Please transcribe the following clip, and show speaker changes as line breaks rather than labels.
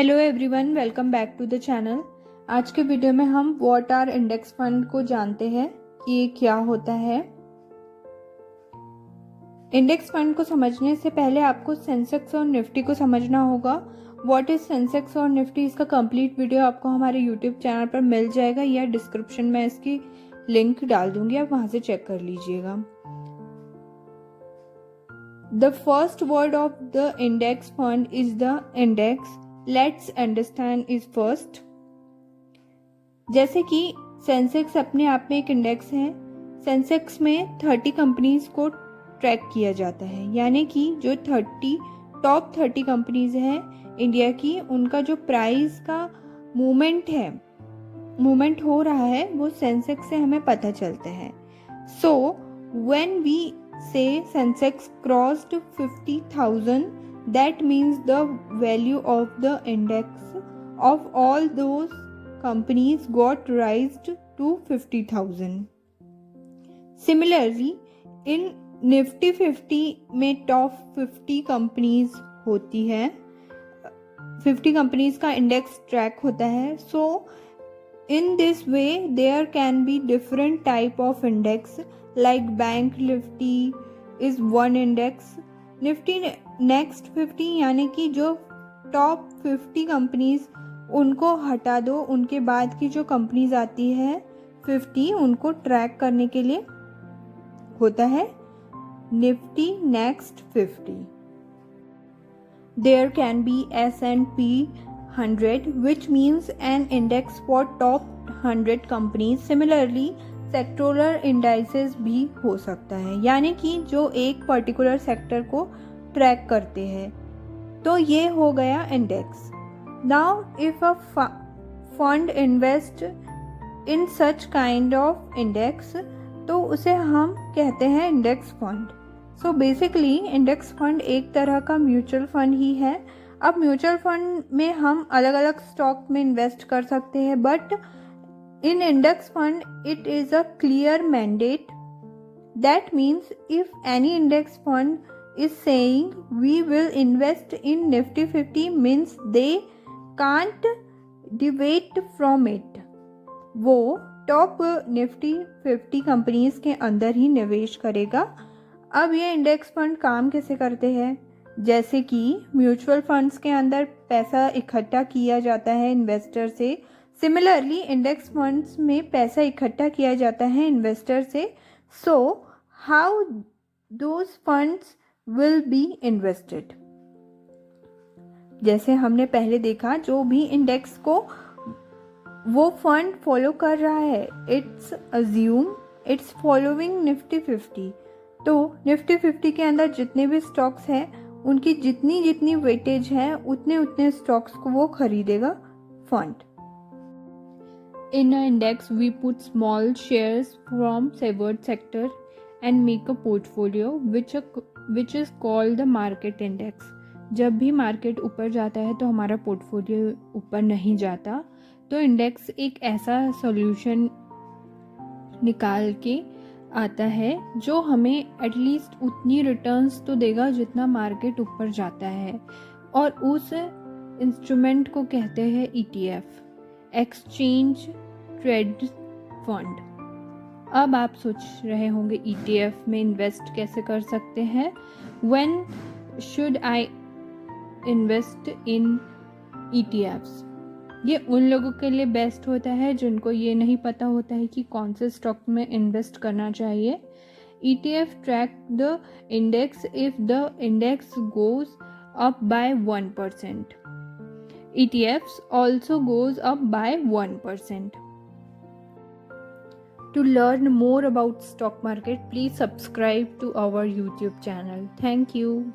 Hello everyone, welcome back to the channel. आज के video में हम व्हाट आर इंडेक्स फंड को जानते हैं कि ये क्या होता है। इंडेक्स फंड को समझने से पहले आपको सेंसेक्स और निफ्टी को समझना होगा। व्हाट इज सेंसेक्स और निफ्टी, इसका कंप्लीट वीडियो आपको हमारे यूट्यूब चैनल पर मिल जाएगा या डिस्क्रिप्शन में इसकी लिंक डाल दूंगी, आप वहां से चेक कर लीजिएगा। The first word of the index fund is the index. Let's understand is first. जैसे कि सेंसेक्स अपने आप में एक इंडेक्स है। सेंसेक्स में 30 कंपनीज को ट्रैक किया जाता है, यानी कि जो टॉप 30 कंपनीज हैं इंडिया की, उनका जो प्राइस का मूवमेंट हो रहा है वो सेंसेक्स से हमें पता चलता है। सो व्हेन वी से Sensex crossed 50,000, that means the value of the index of all those companies got raised to 50,000. Similarly, in Nifty 50 में टॉप 50 कंपनीज होती है, 50 कंपनीज का इंडेक्स ट्रैक होता है। सो in this way there can be different type of index, like Bank Nifty is one index. Nifty next 50 यानी कि जो top 50 companies उनको हटा दो, उनके बाद की जो कंपनीज आती है 50 उनको ट्रैक करने के लिए होता है Nifty next 50। There can be S&P 100 which means an index for top 100 companies. Similarly, sectoral indices भी हो सकता है, यानी कि जो एक पर्टिकुलर सेक्टर को ट्रैक करते हैं। तो ये हो गया index. Now if a fund invest in such kind of index, तो उसे हम कहते हैं index fund. So basically index fund एक तरह का म्यूचुअल फंड ही है। अब म्यूचुअल फंड में हम अलग अलग स्टॉक में इन्वेस्ट कर सकते हैं, but in index fund it is a clear mandate. That means if any index fund is saying we will invest in Nifty 50, means they can't deviate from it. वो top Nifty 50 companies के अंदर ही निवेश करेगा। अब ये index fund काम कैसे करते हैं? जैसे कि म्यूचुअल फंड्स के अंदर पैसा इकट्ठा किया जाता है इन्वेस्टर से, सिमिलरली इंडेक्स फंड्स में पैसा इकट्ठा किया जाता है इन्वेस्टर से। So how those funds will be invested, जैसे हमने पहले देखा, जो भी इंडेक्स को वो फंड फॉलो कर रहा है, it's assume it's following Nifty 50। तो निफ्टी 50 के अंदर जितने भी स्टॉक्स हैं उनकी जितनी जितनी वेटेज है उतने उतने स्टॉक्स को वो खरीदेगा fund. In an index, we put small shares from several sector and make a portfolio which is called the market index. जब भी मार्केट ऊपर जाता है तो हमारा पोर्टफोलियो ऊपर नहीं जाता, तो इंडेक्स एक ऐसा सॉल्यूशन निकाल के आता है जो हमें एटलीस्ट उतनी रिटर्न्स तो देगा जितना मार्केट ऊपर जाता है, और उस इंस्ट्रूमेंट को कहते हैं ETF, एक्सचेंज ट्रेड फंड। अब आप सोच रहे होंगे ETF में इन्वेस्ट कैसे कर सकते हैं? When should I invest in ETFs? ये उन लोगों के लिए बेस्ट होता है जिनको ये नहीं पता होता है कि कौन से स्टॉक में इन्वेस्ट करना चाहिए। ETF track the index if the index goes up by 1%. ETFs also goes up by 1%. To learn more about stock market, please subscribe to our YouTube channel. Thank you.